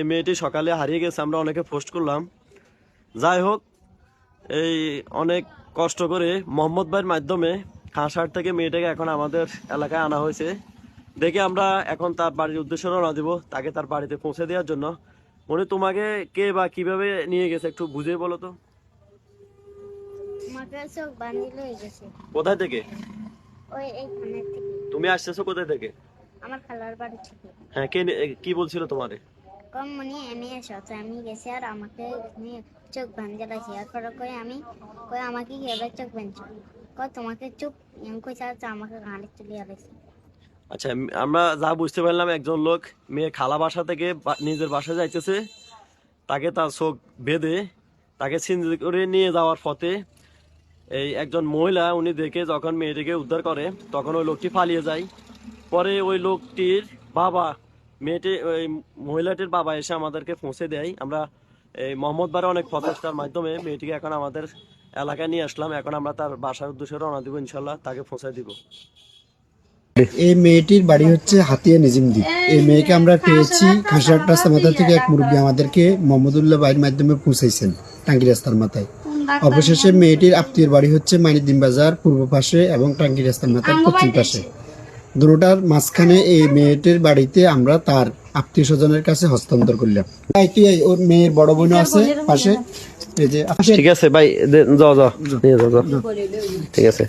এই মেয়েটি সকালে হারিয়ে গেছে, আমরা অনেকে পোস্ট করলাম। যাই হোক, এই অনেক কষ্ট করে মোহাম্মদ ভাইয়ের মাধ্যমে খাঁসার থেকে মেয়েটাকে এখন আমাদের এলাকায় আনা হয়েছে। দেখে আমরা এখন তার বাড়ির উদ্দেশ্যে রওনা দিব, তাকে তার বাড়িতে পৌঁছে দেওয়ার জন্য। উনি তোমাকে কে বা কিভাবে নিয়ে গেছে একটু বুঝিয়ে বলো তো। কোথায় থেকে? তুমি আসতেছো কোথায় থেকে? আমার খালার বাড়ি থেকে। হ্যাঁ, কি বলছিল তোমারে? কম মনি এনে এসো, তো আমি গেছি আর আমাকে চোখ বাঁধতে লাগছে। এরপরে কই আমাকে কি হবে চোখ বাঁধছো, তোমাকে চুপ কইছে, আমাকে ঘাড়ে তুলিয়া লাগছে। আচ্ছা, আমরা যা বুঝতে পারলাম, একজন লোক মেয়ে খালা বাসা থেকে নিজের বাসায় যাইতেছে, তাকে তার চোখ বেঁধে তাকে ছিনতাই করে নিয়ে যাওয়ার পথে এই একজন মহিলা উনি দেখে যখন মেয়েটিকে উদ্ধার করে, তখন ওই লোকটি পালিয়ে যায়। পরে ওই লোকটির বাবা, ওই মহিলাটির বাবা এসে আমাদেরকে পৌঁছে দেয়। আমরা এই মোহাম্মদ বারে অনেক প্রচেষ্টার মাধ্যমে মেয়েটিকে এখন আমাদের এলাকায় নিয়ে আসলাম। এখন আমরা তার বাসার উদ্দেশ্যে রওনা দিব, ইনশাল্লাহ তাকে পৌঁছে দিব। এই মেয়েটির বাড়ি হচ্ছে হাতিয়া নিজিমদি। এই মেয়েকে আমরা পেয়েছি খাসিরহাট রাস্তার মাথা থেকে। এক মুরব্বী আমাদেরকে মোহাম্মদুল্লাহ ভাইয়ের মাধ্যমে পৌঁছাইছেন টাঙ্গি রাস্তার মাথায়। অবশেষে মেয়েটির আত্মীয়ের বাড়ি হচ্ছে মাইনুদ্দিন বাজার পূর্ব পাশে এবং টাঙ্গি রাস্তার মাথার পশ্চিম পাশে। দুটোটার মাঝখানে এই মেয়েটির বাড়িতে আমরা তার আত্মীয় স্বজনের কাছে হস্তান্তর করলাম। ওর মেয়ের বড় বোন আছে পাশে। ঠিক আছে ভাই, যাও ঠিক আছে।